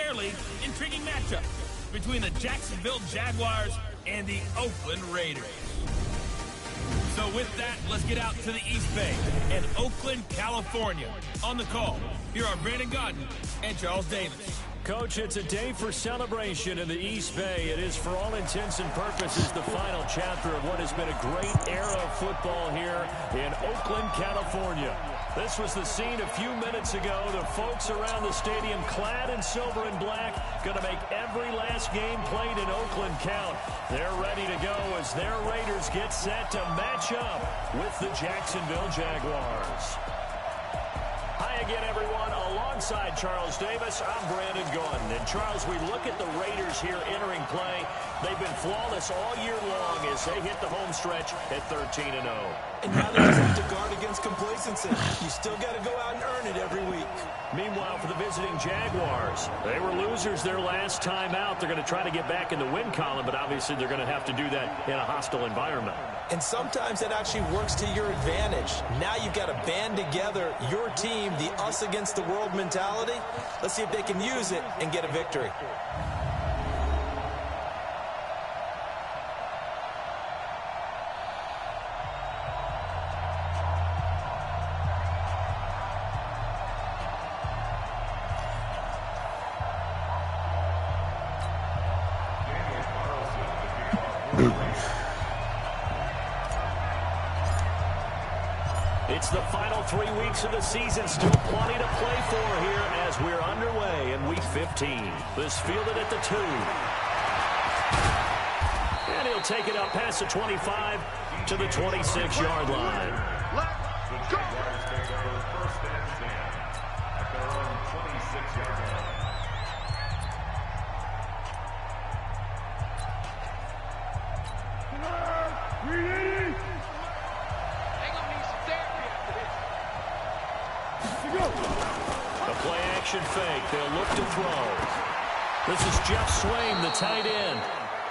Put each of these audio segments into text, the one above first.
fairly intriguing matchup between the Jacksonville Jaguars and the Oakland Raiders. So with that, let's get out to the East Bay and Oakland, California. On the call, here are Brandon Godden and Charles Davis. Coach, it's a day for celebration in the East Bay. It is, for all intents and purposes, the final chapter of what has been a great era of football here in Oakland, California. This was the scene a few minutes ago. The folks around the stadium clad in silver and black, going to make every last game played in Oakland count. They're ready to go as their Raiders get set to match up with the Jacksonville Jaguars. Hi again, everyone. Alongside Charles Davis, I'm Brandon Godden. And Charles, we look at the Raiders here entering play. They've been flawless all year long as they hit the home stretch at 13-0. And now they just have to guard against complacency. You still got to go out and earn it every week. Meanwhile, for the visiting Jaguars, they were losers their last time out. They're going to try to get back in the win column, but obviously they're going to have to do that in a hostile environment. And sometimes that actually works to your advantage. Now you've got to band together your team, the us against the world mentality. Let's see if they can use it and get a victory. It's the final 3 weeks of the season. Still plenty to play for here as we're underway in Week 15. This fielded at the 2. And he'll take it up past the 25 to the 26-yard line. Let's go! First and 10 at their own 26-yard line. Play-action fake. They'll look to throw. This is Jeff Swaim, the tight end.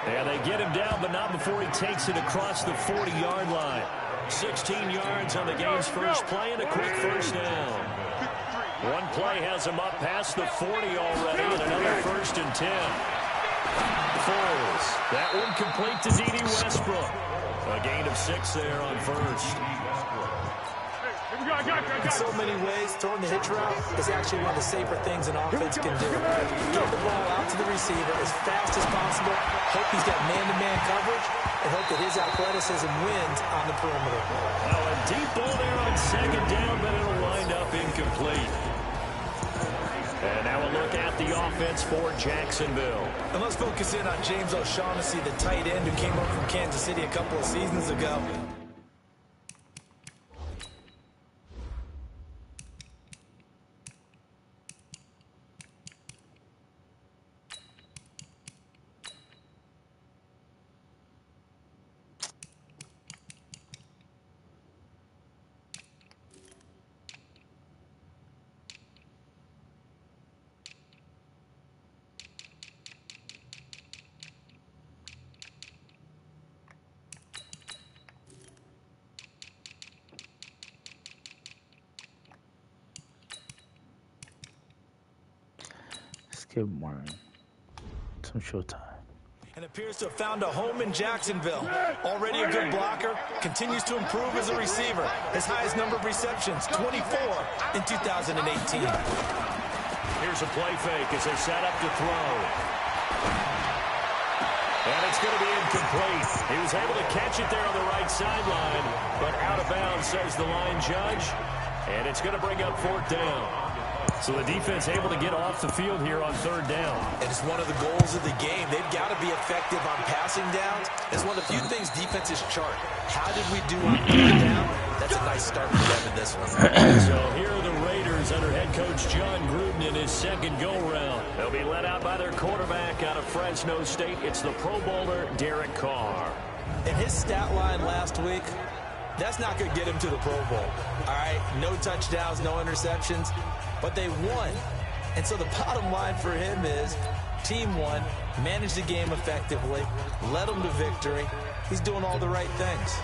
And they get him down, but not before he takes it across the 40-yard line. 16 yards on the game's first play and a quick first down. One play has him up past the 40 already, and another first and 10. Foles. That one complete to D.D. Westbrook. A gain of 6 there on first. In so many ways, throwing the hitch route is actually one of the safer things an offense can do. Get the ball out to the receiver as fast as possible, hope he's got man-to-man coverage, and hope that his athleticism wins on the perimeter. Well, a deep ball there on second down, but it'll wind up incomplete. And now a look at the offense for Jacksonville. And let's focus in on James O'Shaughnessy, the tight end who came up from Kansas City a couple of seasons ago. Give Martin some showtime. And appears to have found a home in Jacksonville. Already a good blocker, continues to improve as a receiver. His highest number of receptions, 24 in 2018. Here's a play fake as they set up to throw. And it's going to be incomplete. He was able to catch it there on the right sideline, but out of bounds, says the line judge. And it's going to bring up 4th down. So the defense able to get off the field here on 3rd down. And it's one of the goals of the game. They've got to be effective on passing downs. It's one of the few things defenses chart. How did we do on 3rd down? That's a nice start for them in this one. So here are the Raiders under head coach John Gruden in his second go-round. They'll be led out by their quarterback out of Fresno State. It's the Pro Bowler, Derek Carr. And his stat line last week, that's not going to get him to the Pro Bowl. All right, no touchdowns, no interceptions, but they won. And so the bottom line for him is team won, managed the game effectively, led them to victory. He's doing all the right things.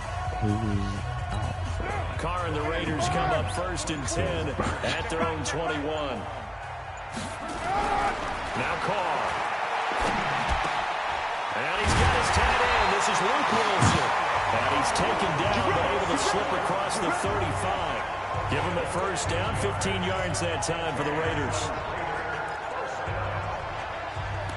Carr and the Raiders come up 1st and 10 at their own 21. Now Carr. And he's got his tight end. This is Luke Wilson. And he's taken down, but able to slip across the 35. Give him a first down, 15 yards that time for the Raiders.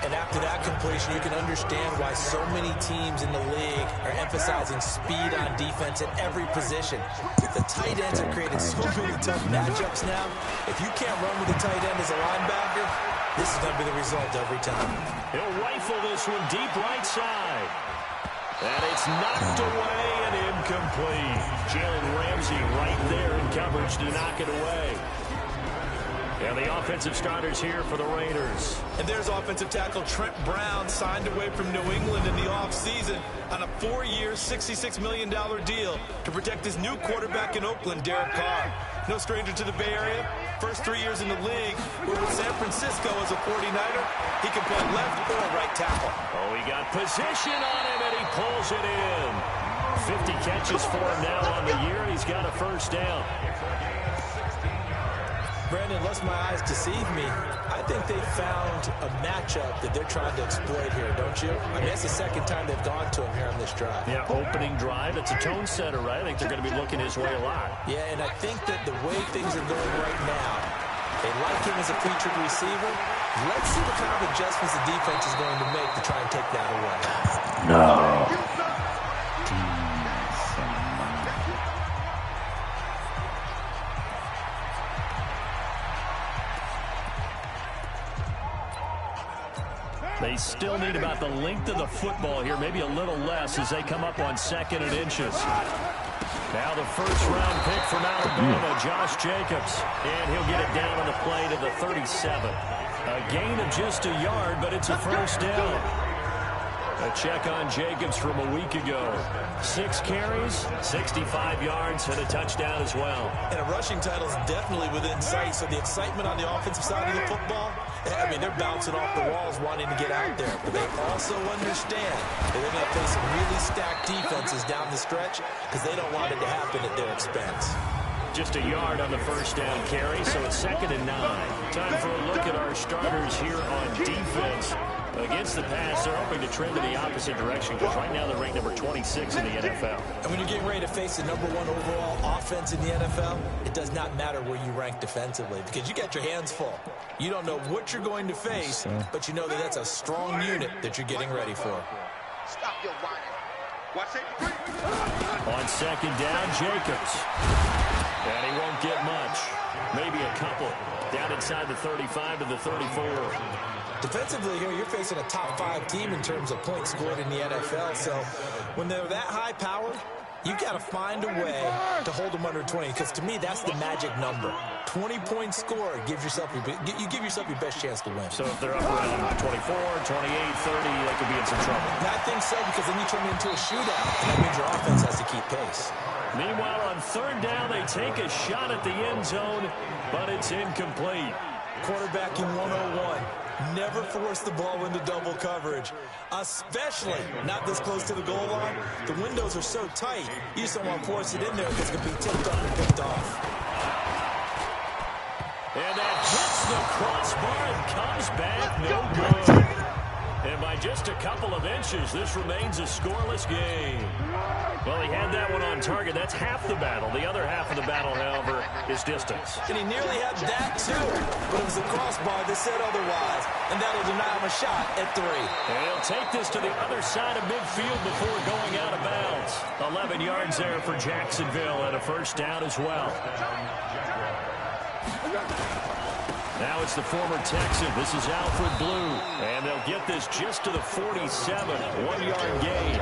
And after that completion, you can understand why so many teams in the league are emphasizing speed on defense at every position. The tight ends have created so many tough matchups now. If you can't run with the tight end as a linebacker, this is going to be the result every time. He'll rifle this one deep right side. And it's knocked away and incomplete. Jalen Ramsey right there in coverage to knock it away. And the offensive starters here for the Raiders. And there's offensive tackle Trent Brown, signed away from New England in the offseason on a 4-year, $66 million deal to protect his new quarterback in Oakland, Derek Carr. No stranger to the Bay Area. First 3 years in the league, but with San Francisco as a 49er, he can play left or right tackle. Oh, he got position on him, and he pulls it in. 50 catches for him now on the year, and he's got a first down. Brandon, unless my eyes deceive me, I think they found a matchup that they're trying to exploit here, don't you? I mean, that's the second time they've gone to him here on this drive. Yeah, opening drive. It's a tone setter, right? I think they're going to be looking his way a lot. Yeah, and I think that the way things are going right now, they like him as a featured receiver. Let's see what kind of adjustments the defense is going to make to try and take that away. No. They still need about the length of the football here, maybe a little less as they come up on 2nd and inches. Now the first-round pick from Alabama, Josh Jacobs. And he'll get it down on the play to the 37. A gain of just a yard, but it's a first down. A check on Jacobs from a week ago. 6 carries, 65 yards, and a touchdown as well. And a rushing title is definitely within sight, so the excitement on the offensive side of the football, I mean, they're bouncing off the walls wanting to get out there. But they also understand that they're going to face some really stacked defenses down the stretch because they don't want it to happen at their expense. Just a yard on the first down carry, so it's 2nd and 9. Time for a look at our starters here on defense. Against the pass, they're hoping to trend in the opposite direction because right now they're ranked number 26 in the NFL. And when you're getting ready to face the number 1 overall offense in the NFL, it does not matter where you rank defensively because you got your hands full. You don't know what you're going to face, but you know that that's a strong unit that you're getting ready for. Stop your whining. Watch it. On 2nd down, Jacobs. And he won't get much. Maybe a couple. Down inside the 35 to the 34. Defensively here, you're facing a top 5 team in terms of points scored in the NFL. So when they're that high powered, you've got to find a way to hold them under 20. Because to me, that's the magic number. 20 points scored gives yourself you give yourself your best chance to win. So if they're up around 24, 28, 30, they could be in some trouble. And I think so because then you turn it into a shootout. And that means your offense has to keep pace. Meanwhile, on 3rd down, they take a shot at the end zone, but it's incomplete. Quarterback in 101. Never force the ball into double coverage, especially not this close to the goal line. The windows are so tight, you just don't want to force it in there because it can be tipped up and picked off. And that hits the crossbar and comes back no good. And by just a couple of inches, this remains a scoreless game. Well, he had that one on target. That's half the battle. The other half of the battle, however, is distance. And he nearly had that, too. But it was the crossbar that said otherwise. And that'll deny him a shot at 3. And he'll take this to the other side of midfield before going out of bounds. 11 yards there for Jacksonville and a first down as well. Now it's the former Texan. This is Alfred Blue. And they'll get this just to the 47. 1-yard gain.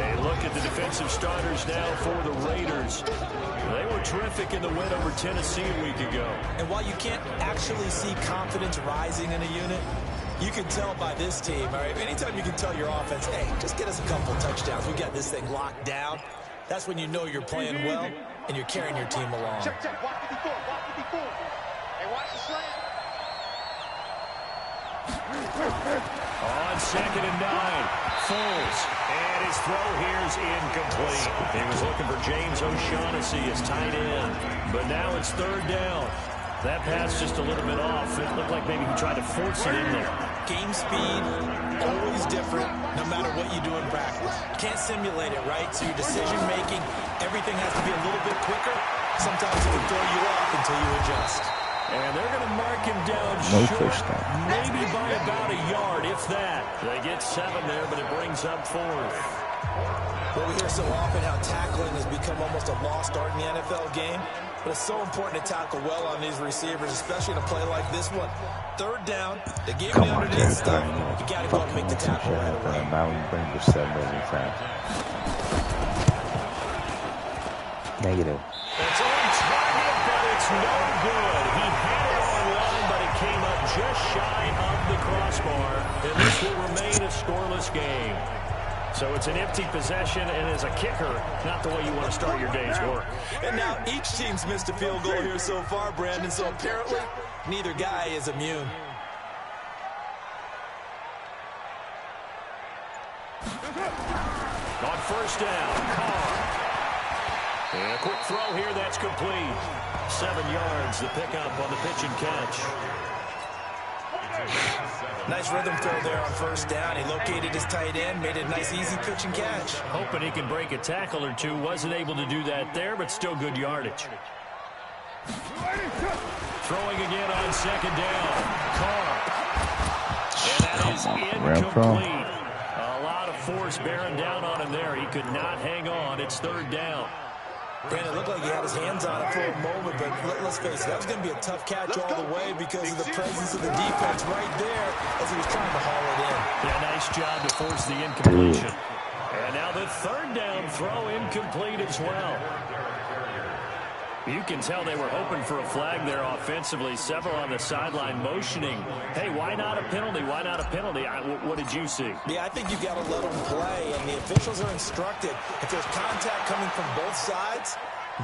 And look at the defensive starters now for the Raiders. They were terrific in the win over Tennessee a week ago. And while you can't actually see confidence rising in a unit, you can tell by this team, all right? Anytime you can tell your offense, hey, just get us a couple touchdowns. We got this thing locked down. That's when you know you're playing well and you're carrying your team along. Check. Watch 54. Watch 54. Hey, watch the slant. On 2nd and 9, Foles. And his throw here is incomplete. He was looking for James O'Shaughnessy as tight end. But now it's 3rd down. That pass just a little bit off. It looked like maybe he tried to force it in there. Game speed, always different, no matter what you do in practice. Can't simulate it, right? So your decision-making, everything has to be a little bit quicker. Sometimes it can throw you off until you adjust. And they're going to mark him down short, maybe by about a yard, if that. They get 7 there, but it brings up 4th. Well, we hear so often how tackling has become almost a lost art in the NFL game. But it's so important to tackle well on these receivers, especially in a play like this one. 3rd down, they gave me underneath stuff. You got to go and make the tackle right away. Now we bring the 7 really fast. Negative. It's on target, but it's no good. He had it on line, but it came up just shy of the crossbar. And this will remain a scoreless game. So it's an empty possession, and as a kicker, not the way you want to start your day's work. And now each team's missed a field goal here so far, Brandon, so apparently neither guy is immune. On 1st down, Carr. And a quick throw here, that's complete. 7 yards, the pickup on the pitch and catch. Nice rhythm throw there on 1st down. He located his tight end, made it a nice, easy pitch and catch. Hoping he can break a tackle or two. Wasn't able to do that there, but still good yardage. Throwing again on 2nd down. Carr. And that is incomplete. A lot of force bearing down on him there. He could not hang on. It's 3rd down. Brandon, it looked like he had his hands on it for a moment, but let's face it, that was going to be a tough catch all the way because of the presence of the defense right there as he was trying to haul it in. Yeah, nice job to force the incompletion. And now the 3rd down throw incomplete as well. You can tell they were hoping for a flag there offensively. Several on the sideline motioning. Hey, why not a penalty? Why not a penalty? What did you see? Yeah, I think you've got to let them play, and the officials are instructed. If there's contact coming from both sides,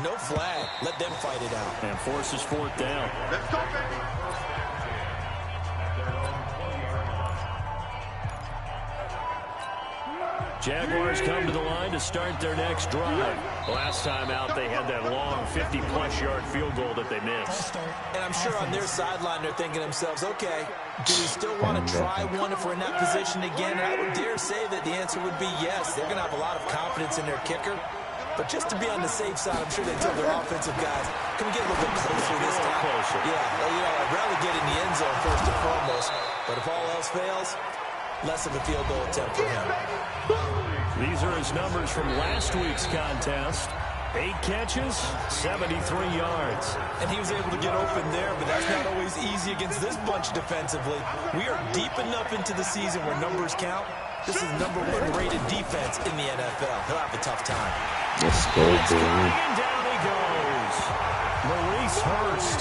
no flag. Let them fight it out. And forces 4th down. Let's go, baby. Jaguars come to the line to start their next drive. Last time out, they had that long 50-plus yard field goal that they missed. And I'm sure on their sideline they're thinking to themselves, okay, do we still want to try one if we're in that position again? And I would dare say that the answer would be yes. They're going to have a lot of confidence in their kicker. But just to be on the safe side, I'm sure they tell their offensive guys, can we get a little bit closer this time? Closer. Yeah, I'd rather get in the end zone first and foremost. But if all else fails, less of a field goal attempt for him. These are his numbers from last week's contest. 8 catches, 73 yards. And he was able to get open there, but that's not always easy against this bunch defensively. We are deep enough into the season where numbers count. This is #1 rated defense in the NFL. He'll have a tough time. Let's go, baby. And down he goes. Maurice Hurst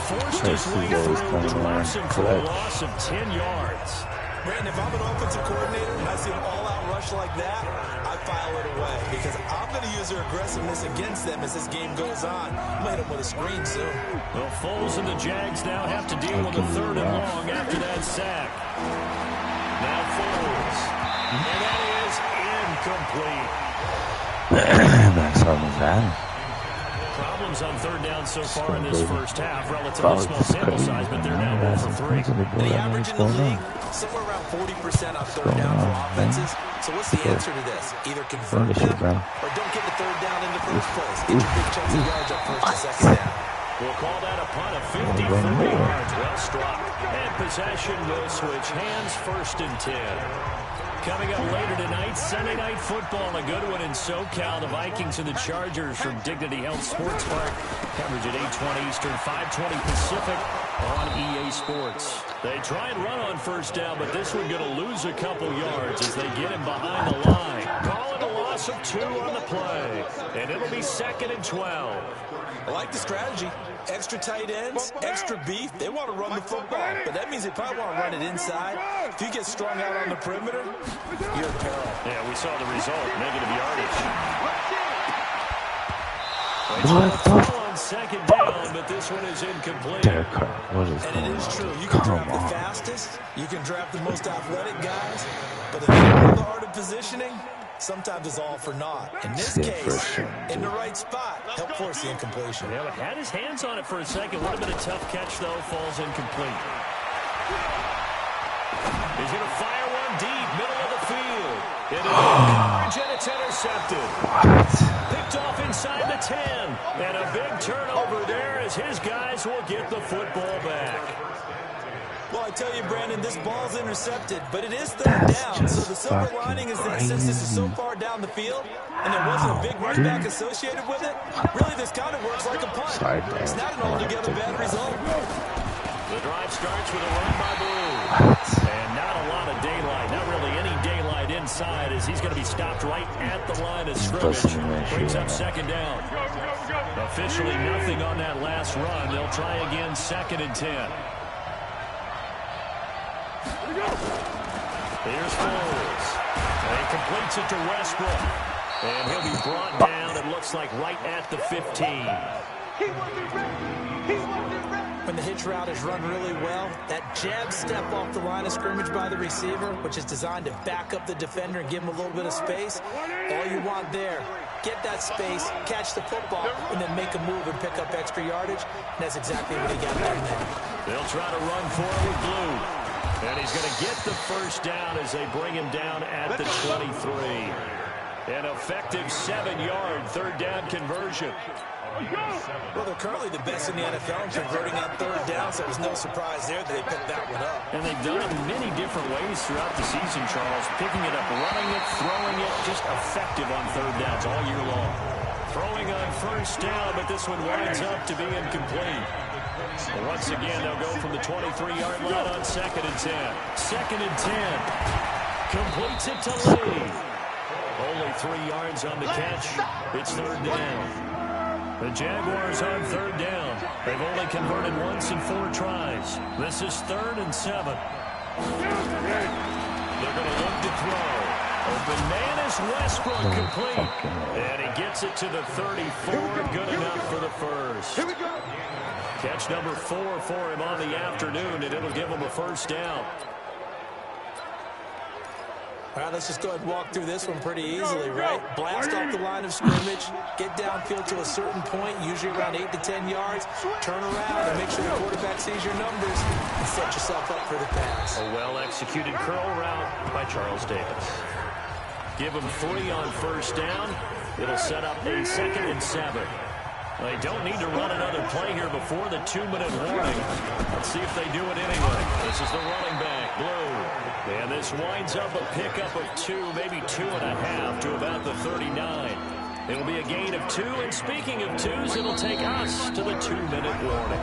forced his way through to pass him for a loss of 10 yards. Brandon, if I'm an offensive coordinator and I see an all-out rush like that, I file it away because I'm going to use their aggressiveness against them as this game goes on. I'm going to hit them with a screen soon. Well, Foles and the Jags now have to deal with a 3rd and long after that sack. Now Foles. And that is incomplete. That's how it's done. Problems on 3rd down so far in this first half. Relatively small sample size, but they're now 1 for 3. The average in the league, somewhere around 40% on 3rd down for offenses. So what's the answer to this? Either convert them or don't get the 3rd down in the first place. Get your big chunks of yards up 1st and 2nd down. We'll call that a punt of 54 yards. Well struck. And possession will switch hands 1st and 10. Coming up later tonight, Sunday Night Football, a good one in SoCal. The Vikings and the Chargers from Dignity Health Sports Park. Coverage at 8:20 Eastern, 5:20 Pacific on EA Sports. They try and run on 1st down, but this one going to lose a couple yards as they get him behind the line. Call it a loss of 2 on the play, and it'll be 2nd and 12. I like the strategy. Extra tight ends, extra beef. They want to run the football, but that means they probably want to run it inside. If you get strung out on the perimeter, you're in peril. Yeah, we saw the result. Negative yardage. On 2nd down, but this one is incomplete. Derek Carr, what is And going it is on? true. You can draft the fastest. You can draft the most athletic guys. But if you know the art of positioning, sometimes it's all for naught. In this case, in the right spot, helped force the incompletion. Yeah, but had his hands on it for a second. Would have been a tough catch, though. Falls incomplete. He's going to fire one deep, middle of the field. It is coverage, and it's intercepted. Picked off inside the 10. And a big turnover there as his guys will get the football back. Well, I tell you, Brandon, this ball's intercepted, but it is third down. So the silver lining is that since this is so far down the field and there wasn't a big run back associated with it, really this kind of works like a punt. It's not an altogether bad result. The drive starts with a run by Blue. And not a lot of daylight, not really any daylight inside as he's going to be stopped right at the line of scrimmage. Brings up second down. Officially nothing on that last run. They'll try again, 2nd and 10. Here's Foles. And he completes it to Westbrook. And he'll be brought down, it looks like, right at the 15. When the hitch route is run really well, that jab step off the line of scrimmage by the receiver, which is designed to back up the defender and give him a little bit of space, all you want there, get that space, catch the football, and then make a move and pick up extra yardage. And that's exactly what he got done there. They'll try to run for it with Blue. And he's going to get the first down as they bring him down at the 23. An effective 7-yard third down conversion. Well, they're currently the best in the NFL in converting on third down, so it was no surprise there that they picked that one up. And they've done it in many different ways throughout the season, Charles. Picking it up, running it, throwing it, just effective on third downs all year long. Throwing on first down, but this one winds up to be incomplete. Well, once again, they'll go from the 23-yard line on 2nd and 10. 2nd and 10. Completes it to Lee. Only 3 yards on the catch. It's third down. The Jaguars on third down. They've only converted once in 4 tries. This is 3rd and 7. They're going to look to throw. Open man is Westbrook, complete. And he gets it to the 34. Good enough for the first. Here we go. Catch number 4 for him on the afternoon, and it'll give him a first down. All right, let's just go ahead and walk through this one pretty easily, right? Blast off the line of scrimmage, get downfield to a certain point, usually around 8 to 10 yards, turn around and make sure the quarterback sees your numbers and set yourself up for the pass. A well-executed curl route by Charles Davis. Give him 3 on first down. It'll set up a 2nd and 7. They don't need to run another play here before the 2-minute warning. Let's see if they do it anyway. This is the running back, Blue. And this winds up a pickup of 2, maybe 2.5 to about the 39. It'll be a gain of 2, and speaking of 2s, it'll take us to the 2-minute warning.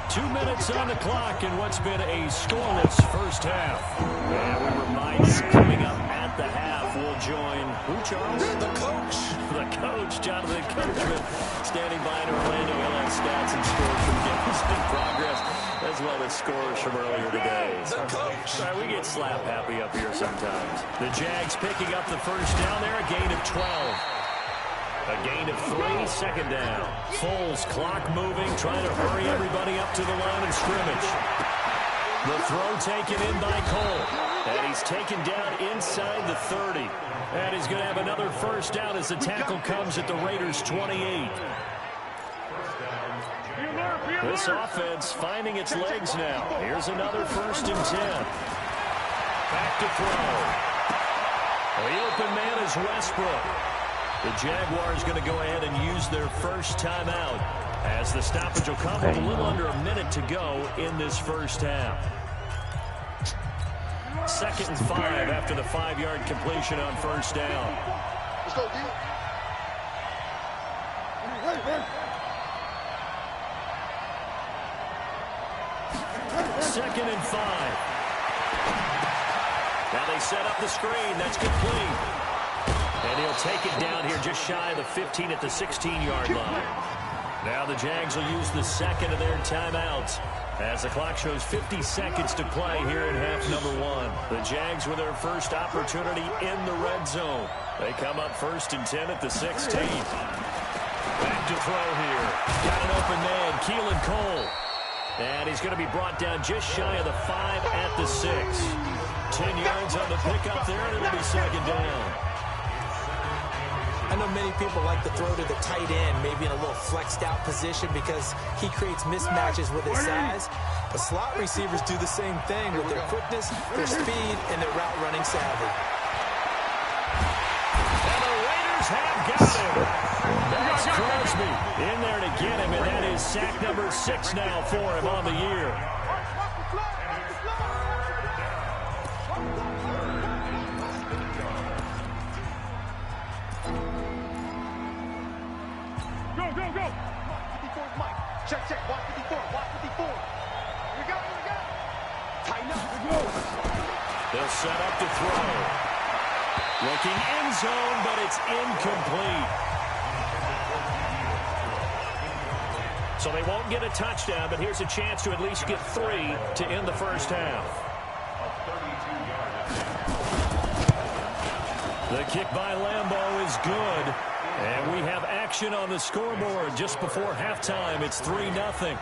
2 minutes on the clock in what's been a scoreless first half. And we remind you, coming up at the half, we'll join who, Charles? The coach. The coach, Jonathan Coachman, standing by in Orlando. He'll have stats and scores from games in progress, as well as scores from earlier today. The coach. Sorry, we get slap happy up here sometimes. The Jags picking up the first down there, a gain of 12. A gain of 3, 2nd down. Foles, clock moving, trying to hurry everybody up to the line of scrimmage. The throw taken in by Cole. And he's taken down inside the 30. And he's going to have another first down as the tackle comes at the Raiders' 28. This offense finding its legs now. Here's another 1st and 10. Back to throw. The open man is Westbrook. The Jaguars going to go ahead and use their first timeout as the stoppage will come with a little under a minute to go in this first half. 2nd and 5 after the 5-yard completion on first down. Let's go, D. Hey. 2nd and 5. Now they set up the screen. That's complete. And he'll take it down here just shy of the 15 at the 16-yard line. Now the Jags will use the 2nd of their timeouts as the clock shows 50 seconds to play here in half number 1. The Jags with their first opportunity in the red zone. They come up 1st and 10 at the 16. Back to throw here. Got an open man, Keelan Cole. And he's going to be brought down just shy of the 5 at the 6. 10 yards on the pickup there, and it'll be 2nd down. know many people like to throw to the tight end, maybe in a little flexed out position because he creates mismatches with his size. But slot receivers do the same thing with their quickness, their speed, and their route running savvy. And the Raiders have got him. That's Crosby in there to get him, and that is sack number 6 now for him on the year. Check, check. Watch 54. Watch 54. Here we go. Here we go. Tighten up. Here we go. They'll set up to throw. Looking end zone, but it's incomplete. So they won't get a touchdown, but here's a chance to at least get 3 to end the first half. The kick by Lambeau is good. And we have action on the scoreboard just before halftime. It's 3-0.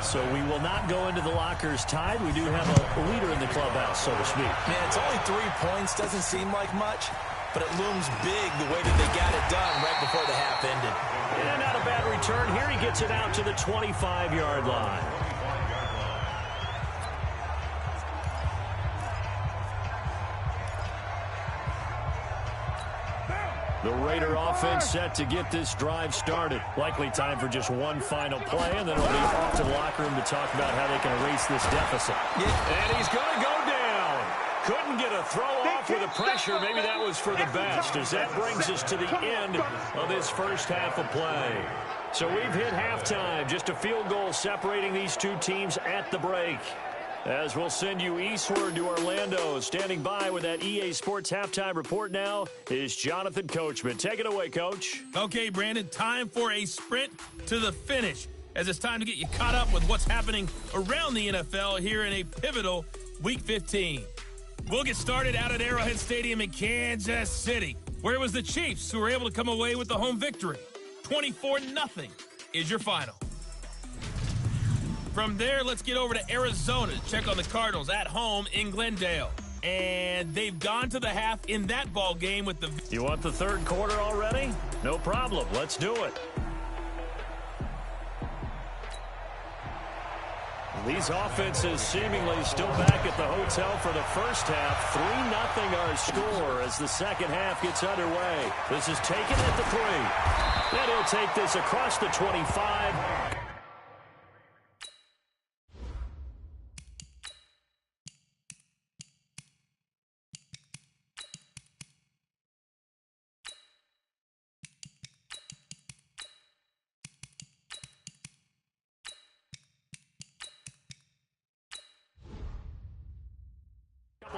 So we will not go into the lockers tied. We do have a leader in the clubhouse, so to speak. Man, it's only 3 points. Doesn't seem like much, but it looms big the way that they got it done right before the half ended. And not a bad return. Here he gets it out to the 25-yard line. The Raider offense set to get this drive started. Likely time for just one final play, and then it'll be off to the locker room to talk about how they can erase this deficit. Yeah. And he's going to go down. Couldn't get a throw off with the pressure. Maybe that was for the best, as that brings us to the end of this first half of play. So we've hit halftime. Just a field goal separating these two teams at the break. As we'll send you eastward to Orlando. Standing by with that EA Sports halftime report now is Jonathan Coachman. Take it away, Coach. Okay, Brandon, time for a sprint to the finish, as it's time to get you caught up with what's happening around the NFL here in a pivotal Week 15. We'll get started out at Arrowhead Stadium in Kansas City, where it was the Chiefs who were able to come away with the home victory. 24-0 is your final. From there, let's get over to Arizona to check on the Cardinals at home in Glendale. And they've gone to the half in that ball game with the... You want the third quarter already? No problem. Let's do it. These offenses seemingly still back at the hotel for the first half. 3-0 our score as the second half gets underway. This is taken at the 3. Then he'll take this across the 25.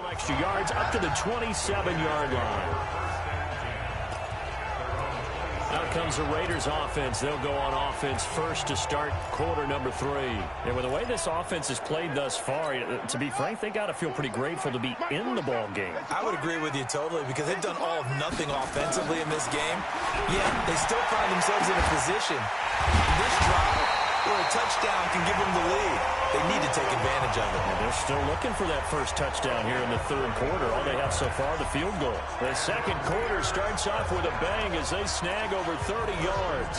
Extra yards up to the 27-yard line. Out comes the Raiders offense. They'll go on offense first to start quarter number 3. And with the way this offense has played thus far, to be frank, they got to feel pretty grateful to be in the ball game. I would agree with you totally, because they've done all of nothing offensively in this game. Yet they still find themselves in a position this drive where a touchdown can give them the lead. They need to take advantage of it. And they're still looking for that first touchdown here in the third quarter. All they have so far, the field goal. The second quarter starts off with a bang as they snag over 30 yards.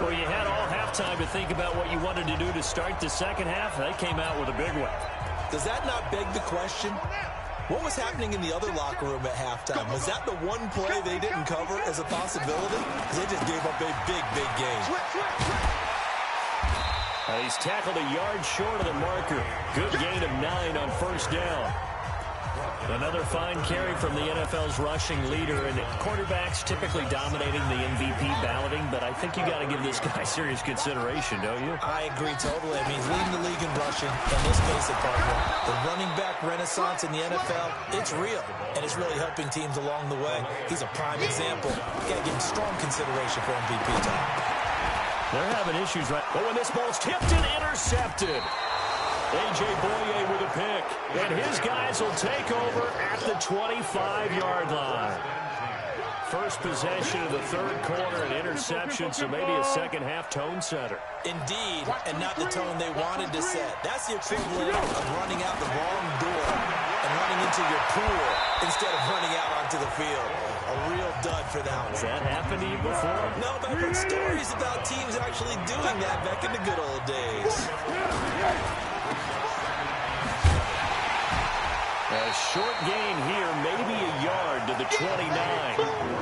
Well, you had all halftime to think about what you wanted to do to start the second half. They came out with a big one. Does that not beg the question? What was happening in the other locker room at halftime? Was that the one play they didn't cover as a possibility? Because they just gave up a big, big game. He's tackled a yard short of the marker. Good gain of 9 on first down. Another fine carry from the NFL's rushing leader, and quarterbacks typically dominating the MVP balloting, but I think you got to give this guy serious consideration, don't you? I agree totally. I mean, he's leading the league in rushing, and let's face it, partner, the running back renaissance in the NFL, it's real, and it's really helping teams along the way. He's a prime example. You got to give him strong consideration for MVP time. They're having issues right. But when this ball's tipped and intercepted, A.J. Boye with a pick. And his guys will take over at the 25-yard line. First possession of the third quarter, an interception, so maybe a second-half tone setter. Indeed, and not the tone they wanted to set. That's the equivalent of running out the wrong door and running into your pool instead of running out onto the field. A real dud for that one. Has that happened to you before? No, but I've heard stories about teams actually doing that back in the good old days. A short gain here, maybe a yard to the 29.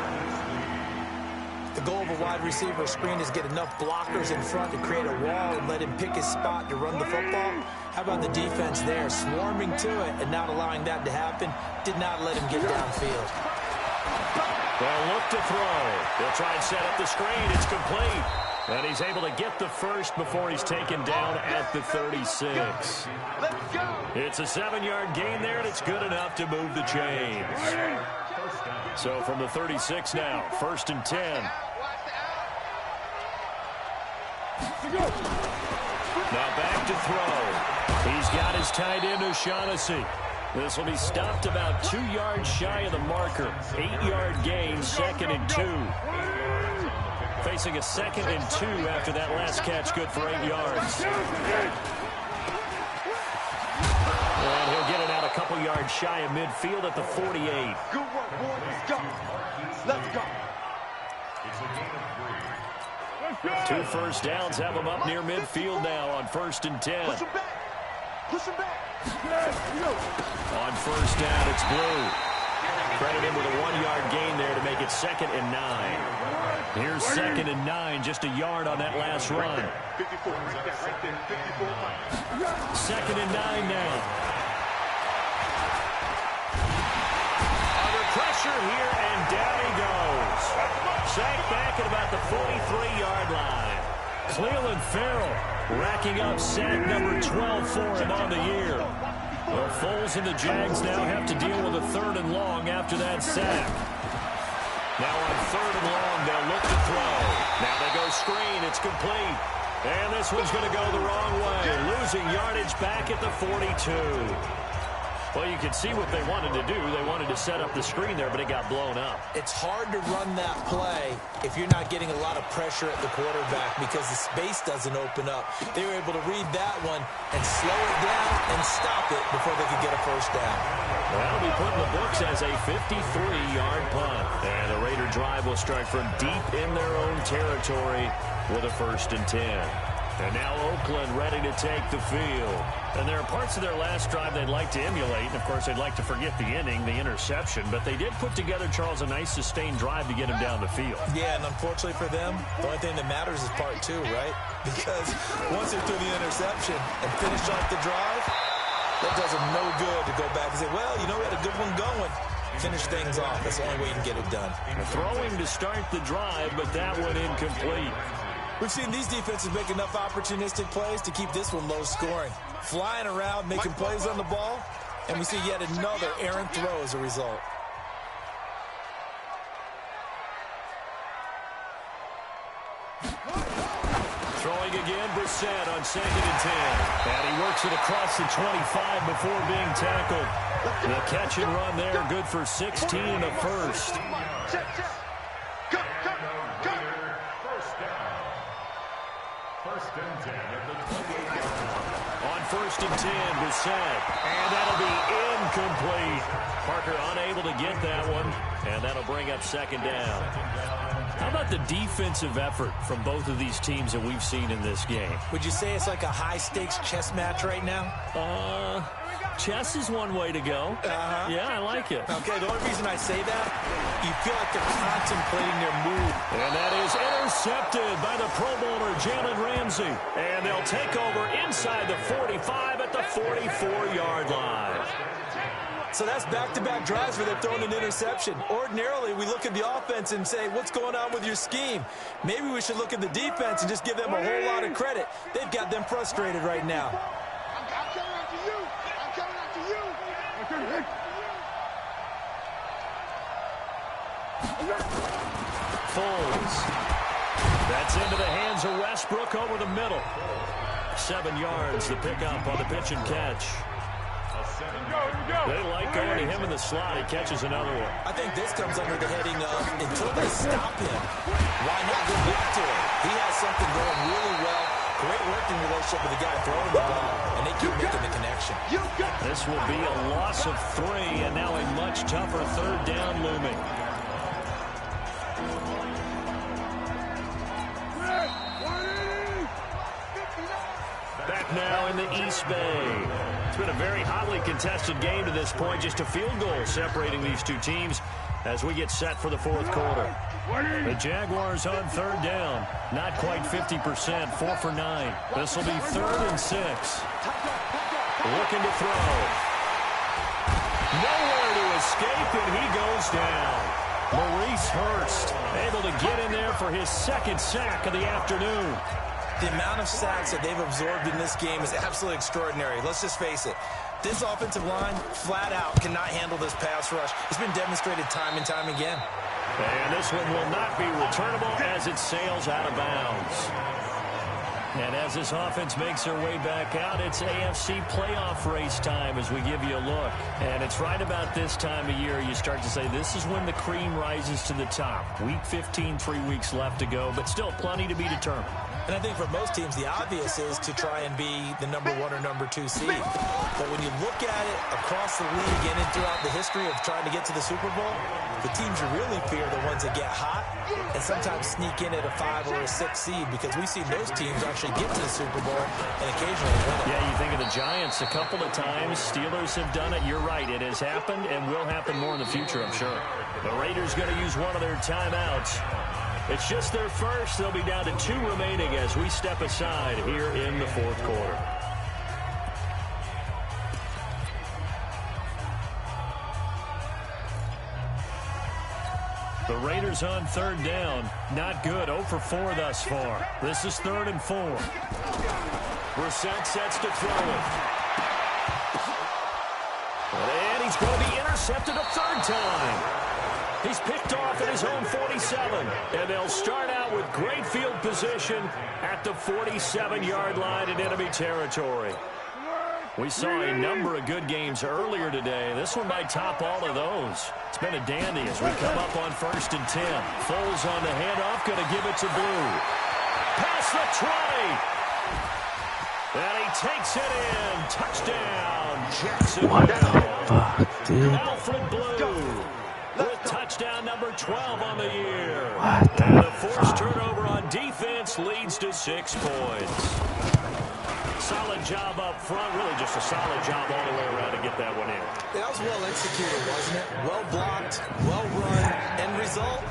The goal of a wide receiver screen is get enough blockers in front to create a wall and let him pick his spot to run the football. How about the defense there, swarming to it and not allowing that to happen? Did not let him get downfield. They'll look to throw. They'll try and set up the screen. It's complete. And he's able to get the first before he's taken down at the 36. It's a 7-yard gain there, and it's good enough to move the chains. So from the 36 now, 1st and 10. Now back to throw. He's got his tight end, O'Shaughnessy. This will be stopped about 2 yards shy of the marker. 8-yard gain, 2nd and 2. Facing a 2nd and 2 after that last catch, good for 8 yards. And he'll get it out a couple yards shy of midfield at the 48. Good work, boy. Let's go. Let's go. 2 first downs have him up near midfield now on 1st and 10. Push him back. Push him back. On 1st down, it's Blue. Credit him with a 1-yard gain there to make it 2nd and 9. Here's 2nd and 9, just a yard on that last run. 54. 2nd and 9 now. Under pressure here, and down he goes. Sacked back at about the 43-yard line. Cleveland Farrell racking up sack number 12 for him on the year. Well, Foles and the Jags now have to deal with a 3rd and long after that sack. Now on 3rd and long, they'll look to throw. Now they go screen. It's complete. And this one's going to go the wrong way. Losing yardage back at the 42. Well, you can see what they wanted to do. They wanted to set up the screen there, but it got blown up. It's hard to run that play if you're not getting a lot of pressure at the quarterback because the space doesn't open up. They were able to read that one and slow it down and stop it before they could get a first down. That'll be put in the books as a 53-yard punt. And the Raider drive will start from deep in their own territory with a 1st and 10. And now Oakland ready to take the field. And there are parts of their last drive they'd like to emulate. And, of course, they'd like to forget the inning, the interception. But they did put together, Charles, a nice sustained drive to get him down the field. Yeah, and unfortunately for them, the only thing that matters is part 2, right? Because once they're through the interception and finish off the drive, that does them no good to go back and say, well, you know, we had a good one going. Finish things off. That's the only way you can get it done. Throwing to start the drive, but that one incomplete. We've seen these defenses make enough opportunistic plays to keep this one low scoring. Flying around, making plays on the ball, and we see yet another errant throw as a result. Throwing again, Brissett on 2nd and 10. And he works it across the 25 before being tackled. The catch and run there, good for 16 and a first. Check, check. Go, go, go. First down. 1st and 10 at the 28-yard line. On 1st and 10, Brissett. And that'll be incomplete. Parker unable to get that one. And that'll bring up 2nd down. How about the defensive effort from both of these teams that we've seen in this game? Would you say it's like a high-stakes chess match right now? Chess is one way to go. Yeah, I like it. Okay, the only reason I say that, you feel like they're contemplating their move. And that is intercepted by the Pro Bowler, Jalen Ramsey. And they'll take over inside the 45 at the 44-yard line. So that's back-to-back drives where they're throwing an interception. Ordinarily, we look at the offense and say, what's going on with your scheme? Maybe we should look at the defense and just give them a whole lot of credit. They've got them frustrated right now. I'm coming after you. I'm coming after you. I'm coming after you. Foles. That's into the hands of Westbrook over the middle. 7 yards, the pickup on the pitch and catch. They like going to him in the slot. He catches another one. I think this comes under the heading of, until they stop him, why not go back to him? He has something going really well, great working relationship with the guy throwing the ball, and they keep making the connection. This will be a loss of 3, and now a much tougher third down looming. Back now in the East Bay. It's been a very hotly contested game to this point. Just a field goal separating these two teams as we get set for the fourth quarter. The Jaguars on third down. Not quite 50%, 4 for 9. This will be 3rd and 6. Looking to throw. Nowhere to escape, and he goes down. Maurice Hurst able to get in there for his 2nd sack of the afternoon. The amount of sacks that they've absorbed in this game is absolutely extraordinary. Let's just face it. This offensive line, flat out, cannot handle this pass rush. It's been demonstrated time and time again. And this one will not be returnable as it sails out of bounds. And as this offense makes their way back out, it's AFC playoff race time as we give you a look. And it's right about this time of year you start to say this is when the cream rises to the top. Week 15, 3 weeks left to go, but still plenty to be determined. And I think for most teams, the obvious is to try and be the number 1 or number 2 seed. But when you look at it across the league and throughout the history of trying to get to the Super Bowl, the teams you really fear are the ones that get hot and sometimes sneak in at a 5 or a 6 seed, because we've seen those teams actually get to the Super Bowl and occasionally win it. Yeah, you think of the Giants a couple of times. Steelers have done it. You're right. It has happened and will happen more in the future, I'm sure. The Raiders going to use one of their timeouts. It's just their first. They'll be down to 2 remaining as we step aside here in the fourth quarter. The Raiders on third down. Not good. 0 for 4 thus far. This is 3rd and 4. Brissett sets to throw it. And he's going to be intercepted a 3rd time. He's picked off at his own 47. And they'll start out with great field position at the 47-yard line in enemy territory. We saw a number of good games earlier today. This one might top all of those. It's been a dandy as we come up on 1st and 10. Foles on the handoff, going to give it to Blue. Past the 20. And he takes it in. Touchdown, Jacksonville. What the fuck, dude? Alfred Blue with touchdown number 12 on the year. What the And the forced fuck? turnover on defense leads to 6 points. Solid job up front. Really just a solid job all the way around to get that one in. That was well executed, wasn't it? Well blocked, well run. End result,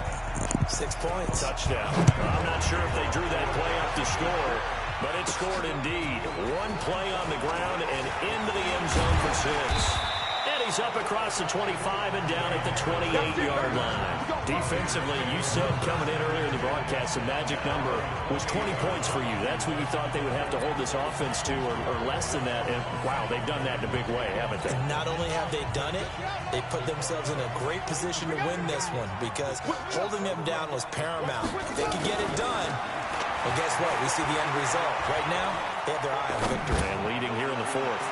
6 points. Touchdown. I'm not sure if they drew that play up to score, but it scored indeed. One play on the ground and into the end zone for 6. And he's up across the 25 and down at the 28-yard line. Defensively, you said coming in earlier in the broadcast, the magic number was 20 points for you. That's what you thought they would have to hold this offense to, or less than that. And, wow, they've done that in a big way, haven't they? And not only have they done it, they put themselves in a great position to win this one, because holding them down was paramount. If they could get it done, well, guess what? We see the end result. Right now, they have their eye on victory. And leading here in the 4th.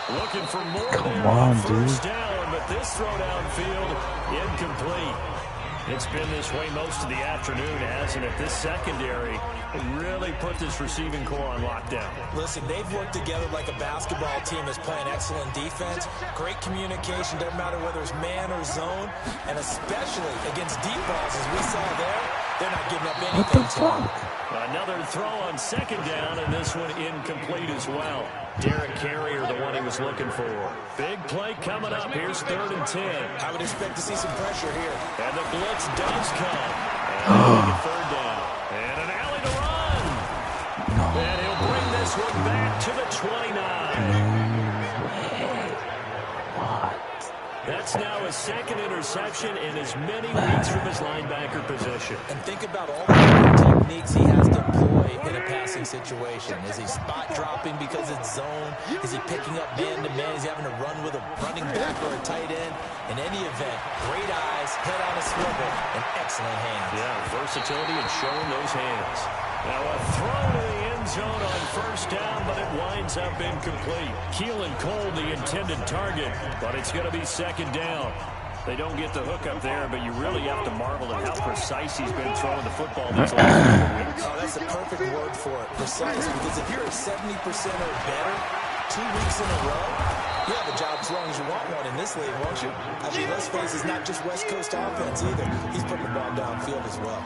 Looking for more Come there on, first dude. down, but this throw downfield incomplete. It's been this way most of the afternoon, hasn't it? This secondary really put this receiving core on lockdown. Listen, they've worked together like a basketball team that's playing excellent defense. Great communication, doesn't matter whether it's man or zone, and especially against deep balls, as we saw there, they're not giving up anything. What the fuck? Another throw on 2nd down, and this one incomplete as well. Derek Carrier, the one he was looking for. Big play coming up. Here's 3rd and 10. I would expect to see some pressure here. And the blitz does come. And 3rd down. And an alley to run. No. And he'll bring this one back to the 29. That's now his 2nd interception in as many weeks from his linebacker position. And think about all the different techniques he has to employ in a passing situation. Is he spot dropping because it's zone? Is he picking up man-to-man? Is he having to run with a running back or a tight end? In any event, great eyes, head on a swivel, and excellent hands. Yeah, versatility and showing those hands. Now a throw to the end zone on 1st down, but it winds up incomplete. Keelan Cole, the intended target, but it's going to be 2nd down. They don't get the hook up there, but you really have to marvel at how precise he's been throwing the football these last couple weeks. Oh, that's the perfect word for it, precise. Because if you're at 70% or better 2 weeks in a row, you have a job as long as you want one in this league, won't you? I mean, let's face it, it's not just West Coast offense either. He's putting the ball downfield as well.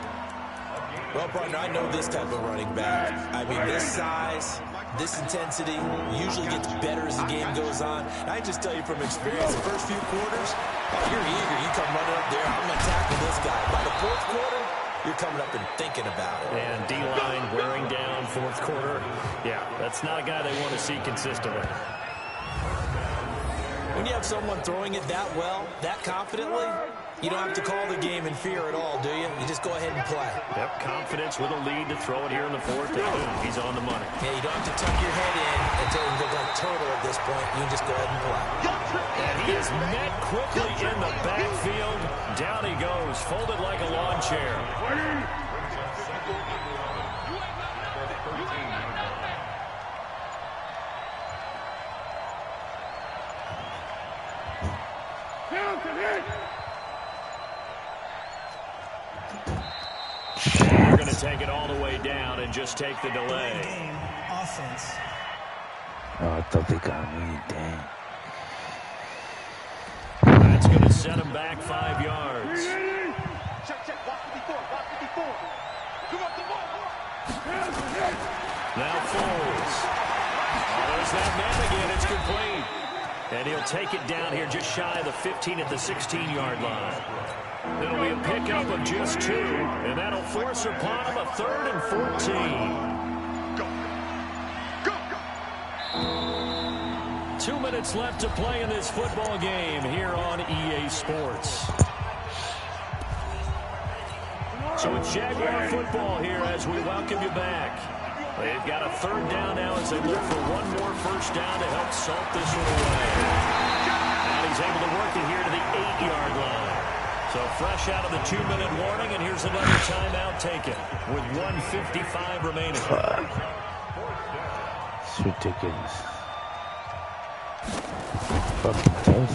Well, partner, I know this type of running back. I mean, this size, this intensity usually gets better as the game goes on. And I just tell you from experience, the first few quarters, oh, you're eager. You come running up there, I'm going to tackle this guy. By the fourth quarter, you're coming up and thinking about it. And D-line wearing down fourth quarter. Yeah, that's not a guy they want to see consistently. When you have someone throwing it that well, that confidently, you don't have to call the game in fear at all, do you? You just go ahead and play. Yep, confidence with a lead to throw it here in the fourth, and boom, he's on the money. Yeah, you don't have to tuck your head in until you look like a turtle at this point. You can just go ahead and play. And he is met quickly in the backfield. Down he goes, folded like a lawn chair. They're going to take it all the way down and just take the delay. Offense. Oh, I thought they got me. Dang. That's going to set him back 5 yards. Check, watch 54, watch 54. Come on, come on. Now Foles. Oh, there's that man again. It's complete. And he'll take it down here just shy of the 15 at the 16-yard line. It'll be a pickup of just 2, and that'll force upon him a 3rd and 14. 2 minutes left to play in this football game here on EA Sports. So it's Jaguar football here as we welcome you back. They've got a 3rd down now as they look for one more first down to help salt this one away. And he's able to work it here to the 8-yard line. So fresh out of the 2-minute warning, and here's another timeout taken with 1:55 remaining. It's ridiculous. Fucking tough.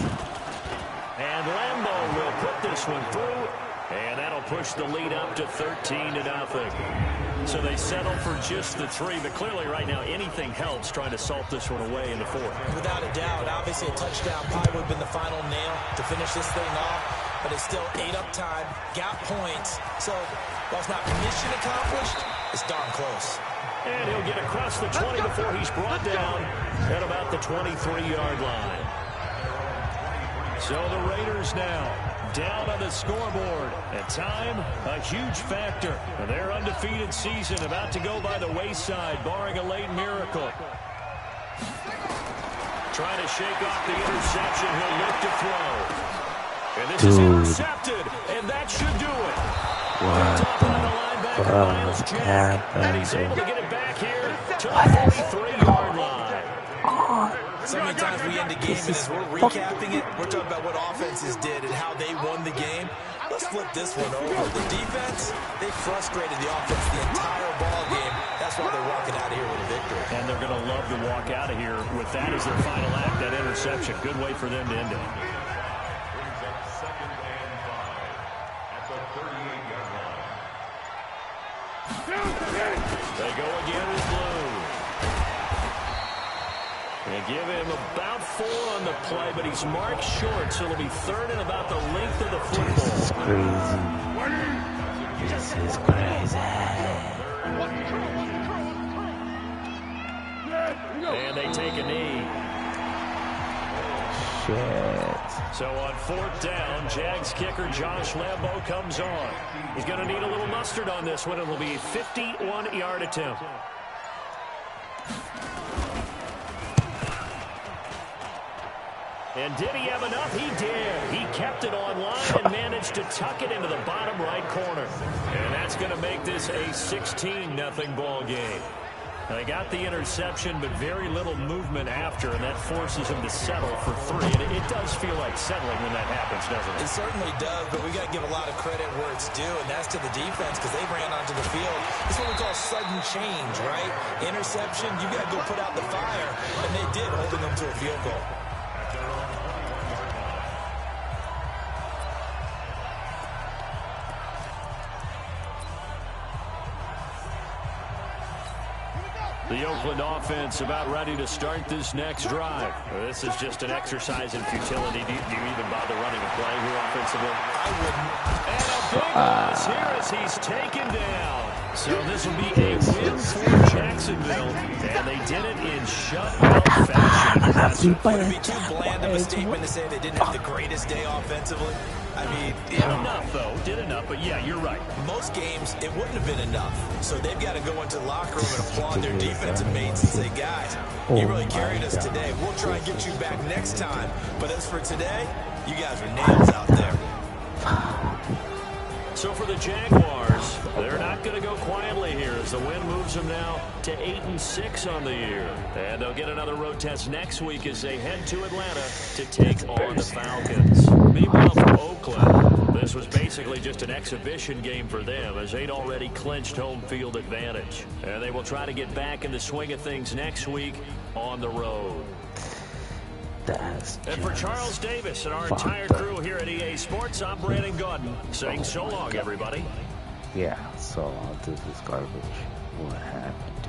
And Lambo will put this one through, and that'll push the lead up to 13-0. So they settle for just the 3, but clearly right now anything helps trying to salt this one away in the 4th. Without a doubt, obviously a touchdown probably would have been the final nail to finish this thing off. But it's still 8 up time, got points. So while it's not mission accomplished, it's darn close. And he'll get across the 20 before he's brought down at about the 23-yard line. So the Raiders now down on the scoreboard. At time, a huge factor. And their undefeated season about to go by the wayside, barring a late miracle. Trying to shake off the interception. He'll look to throw. And this is intercepted, and that should do it. What the fuck happened? And he's able to get it back here to the 43-yard line. So many times we end the game, and as we're recapping it, we're talking about what offenses did and how they won the game. Let's flip this one over. The defense, they frustrated the offense the entire ball game. That's why they're walking out of here with a victory. And they're going to love to walk out of here with that as their final act, that interception. Good way for them to end it. They go again with blue. They give him about 4 on the play, but he's marked short, so it'll be 3rd and about the length of the football. This is crazy. And they take a knee. Shit. So on 4th down, Jags kicker Josh Lambo comes on. He's going to need a little mustard on this one. It'll be a 51-yard attempt. And did he have enough? He did. He kept it on line and managed to tuck it into the bottom right corner. And that's going to make this a 16-0 ball game. They got the interception, but very little movement after, and that forces him to settle for 3. And it does feel like settling when that happens, doesn't it? It certainly does, but we got to give a lot of credit where it's due, and that's to the defense because they ran onto the field. It's what we call sudden change, right? Interception, you got to go put out the fire, and they did, holding them to a field goal. The Oakland offense about ready to start this next drive. This is just an exercise in futility. Do you even bother running a play here offensively? I wouldn't. And a big loss here as he's taken down. So this will be a win for Jacksonville, and they did it in shutout fashion. Would it be too bland of a statement to say they didn't have the greatest day offensively? I mean, Did enough, though. Did enough, but yeah, you're right. most games, it wouldn't have been enough. So they've got to go into the locker room and applaud their defensive mates and say, guys, you really carried us today. We'll try and get you back next time. But as for today, you guys are nails out there. So for the Jaguars, they're not going to go quietly here as the win moves them now to 8-6 on the year. And they'll get another road test next week as they head to Atlanta to take on the Falcons. Meanwhile, for Oakland, this was basically just an exhibition game for them as they'd already clinched home field advantage. And they will try to get back in the swing of things next week on the road. And for Charles Davis and our entire crew here at EA Sports, I'm Brandon Gaudin saying so long, everybody. Yeah, so this is garbage. What happened?